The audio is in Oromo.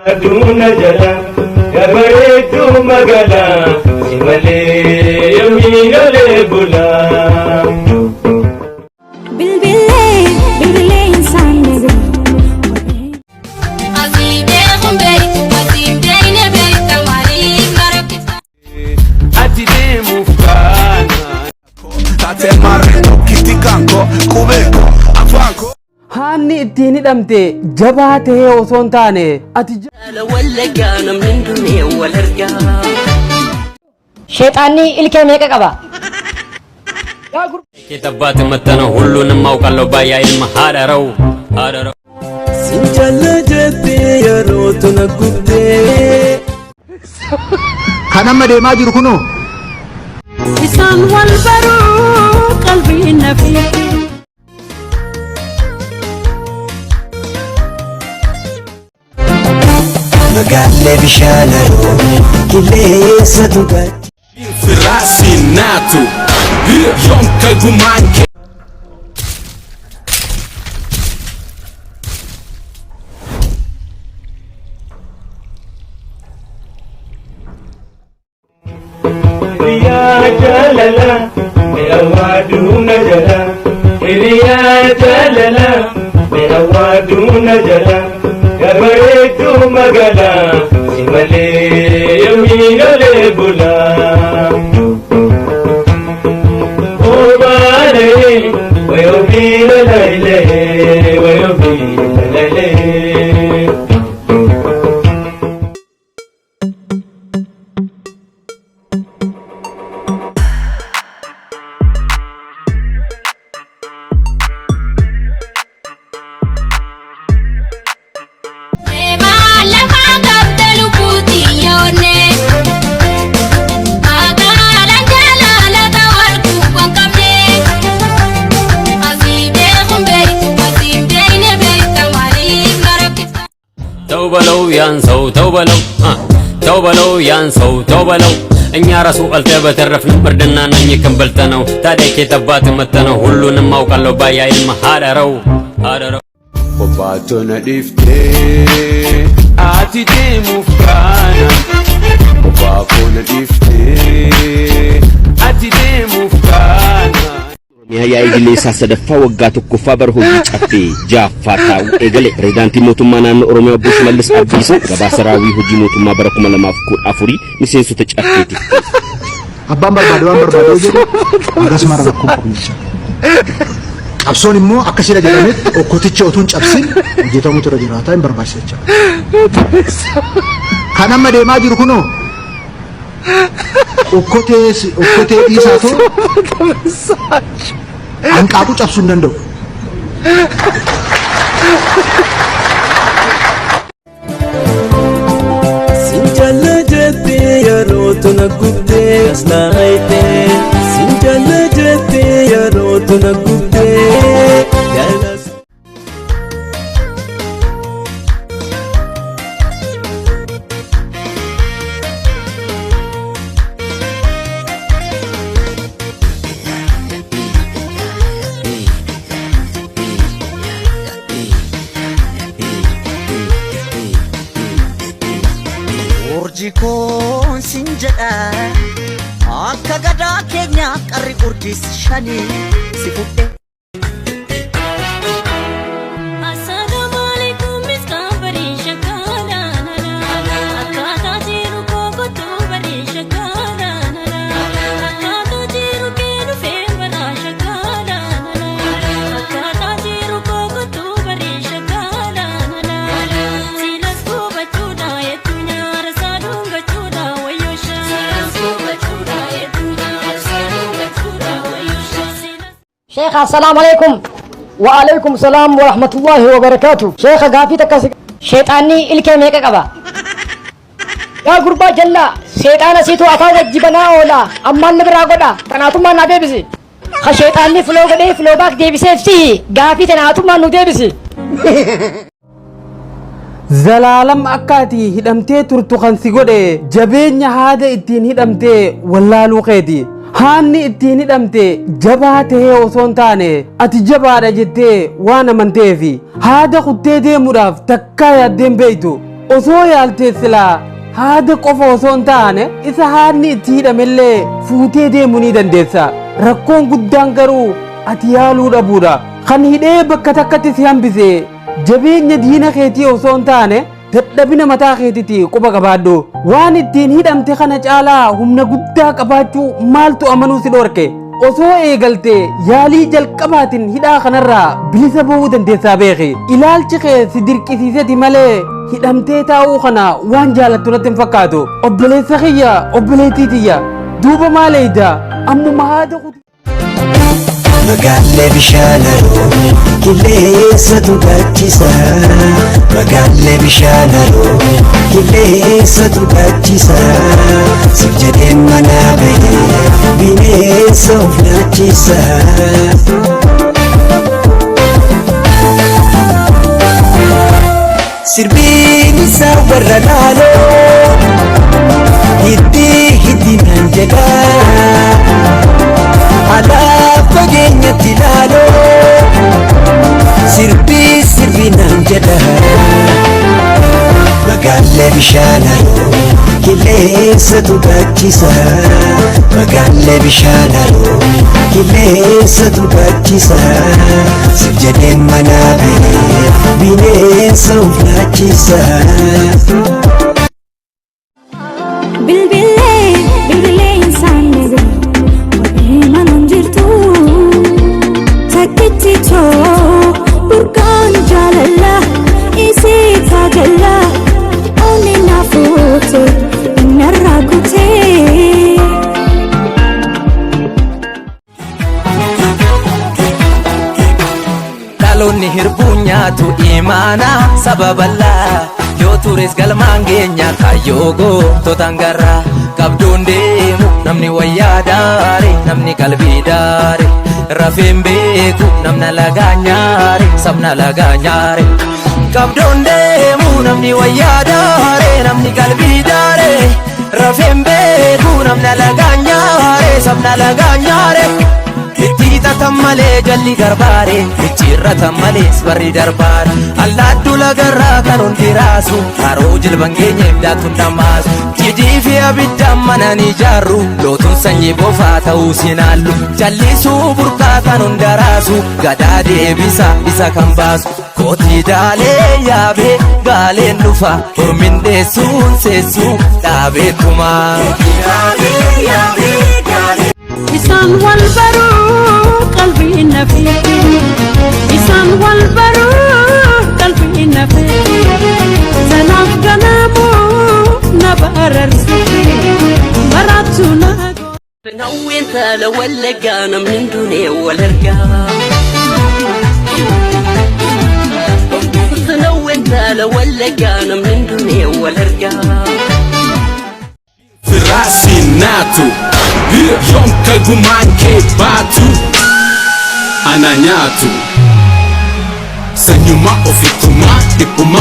Aduna jala gabareetu magala simalee yoomiilee bula. Bilbilee insaan nebe. Asiibee kumbee asiibee nebe kamarii marakisa. Ati deemuuf kaana. Taatee maarree tokkitti kanko kubeeko afaanko. Haanni ittiin hidhamte jabaa ta'ee osoo hin taane ati wallaggaa namni hundumee wal argaa. Sheexaanni ilkee meeqa qaba? Kitaabbaati maxxana hulluun mauqalloo baay'aa ilma haadha rawu. Sinjala jettee yeroo tona gubdee. Kan amma deemaa jiru kunoo. Isaan wal baruu qalbii nafi. Magaalee bishaana roobni qilleensa dhugaatti. Firaasi naatu yoom kagumaan kee. Hiriyaa jaalala mi'a waaduuna jala. Hiriyaa jaalala mi'a waaduuna jala. Gabareetu magala simalee yoomiilee bula. Obaalee wayoomiilee lailee wayoomiilee lailee. ተውበለው ያንሰው ተውበለው ያንሰው ተውበለው እኛ ራሱ አልተ በተረፍን ብርድና ነኝ ክንበልተነው ታዲያ ከየተባት መተነው ሁሉንም አውቃለሁ ባያ ilma haadharau Obbaatoo na dhiiftee ati deemuuf kaana. Obbaatoo na dhiiftee ati deemuuf kaana. Miyaa Igileesaa sadaffaa waggaa tokkoffaa bara hojii caffee jaaffaa taa'u eegale pirezidaantii mootummaa naannoo Oromiyaa Obbo Shimallis Abdiisaa gabaasa raawwii hojii mootummaa bara 2014 miseensota caffeeti. Abbaan barbaade waan barbaade jedhu akkasuma rakkoo qomicha. Qabsoon immoo akka sila jedhametti okkoticha otuun cabsin hojjetamutu irra jiraata hin barbaachisa. Kan amma deemaa jiru kunoo okkotee dhiisaa ta'u hanqaaquu cabsuu hin danda'u. Sinjala jettee yeroo tona gubdee as naayitee. Sinjala jettee yeroo tona gubdee. Urjikoon sinjala akka gadaa keenya qarri urjis shanii si fudhe. شيخ السلام عليكم. وعليكم السلام ورحمة الله وبركاته. شيخ غافي تكاسي شيطاني الكي ميكا قبا يا قربا جلا شيطان سيتو أفاق جبنا أولا أما النبرا قدا تناتو ما نبيبسي خشيطاني فلو قدي فلو باك ديبسي فسي غافي تناتو ما نديبسي زلالم أكاتي هدمتي ترتقن سيقودي جبين هذا اتين هدمتي واللالو قيدي haanni ittiin hidhamte jabaa ta'ee osoo hin taane ati jabaadha jettee waan amanteefi haada kuttee deemuudhaaf takkaa yaaddeen beeytu osoo yaaltee silaa haada qofa osoo hin taane isa haadni itti hidhamellee fuutee deemuu ni dandeessa. Rakkoon guddaan garuu ati yaaluu dhabuudha. Kan hidhee bakka takkatti si hambise jabeenya diina keetii osoo hin taane dadhabina mataa keetiiti quba qabaadhu. Waan ittiin hidhamte kana caalaa humna guddaa qabaachuu maaltu amanuu si dhorke? osoo eegalte yaalii jalqabaatiin hidhaa kanarraa bilisa bahuu dandeessaa beeki. Ilaalchi kee si dirqisiiseti malee hidhamtee taa'uu kana waan jaalattu natti hin fakkaatu. Obboleessa kiyya obboleettii tiyya duuba maaleeyda ammuma haada kuti. Magaalee bishaanaroo qilleensatu gaachisa. Magaalee bishaanaroo qilleensatu gaachisa. Siif jedheen mana bahee bineensa of nyaachisa. Sirbiin isaa warra laaloo hiddii naan jedhaa. Alaaf fageenyatti ilaaloo sirbii naan jedhaa. Magaalee bishaanaroo qilleensatu gaachisa. Magaalee bishaanaroo qilleensatu gaachisa. Siif jedheen mana bahee bineensa of nyaachisa. Bilbilee insaan nebe manan jirtu takkitti too burqaan jaalala isii taagala onni naafuute narraa kutee. Dhaloonni hirbuu nyaatu imaana sababallaa yoo tures galmaan keenya kaayyoo goototaan garraa. Qabdoon deemu namni wayyaa daare namni qalbii daare rafeen beeku namna lagaa nyaare sabna lagaa nyaare. Qabdoon deemu namni wayyaa daare namni qalbii daare rafeen beeku namna lagaa nyaare sabna lagaa nyaare. Itti hidhatan malee jalli garbaare icciirratan malees barri darbaare. Allaattuu lagarraa kan hundi raasu haroo jilban keenya ibdaatuun dhammaasu. Cidii fi abiddaan manan ijaarru lootuun sanyii bofaa ta'uu sinaallu. Jallisuu burqaa kan hunda raasu gadaa deebisa isa kan baasu. Kootii daalee yaabee gaaleen dhufa hormin deessuun seessuu dhaabeetumaa. Isaan wal baruu qalbii nafee. Isaan wal baruu qalbii nafee. Sanaaf ganamuu na bararsitee baraatu na. Nawween tala wallaggaa namni hundunee wal argaa. Nawween tala wallaggaa namni hundunee wal argaa. Firaasinatu yonka gumanke batu ananyatu senyuma ofituma dipuma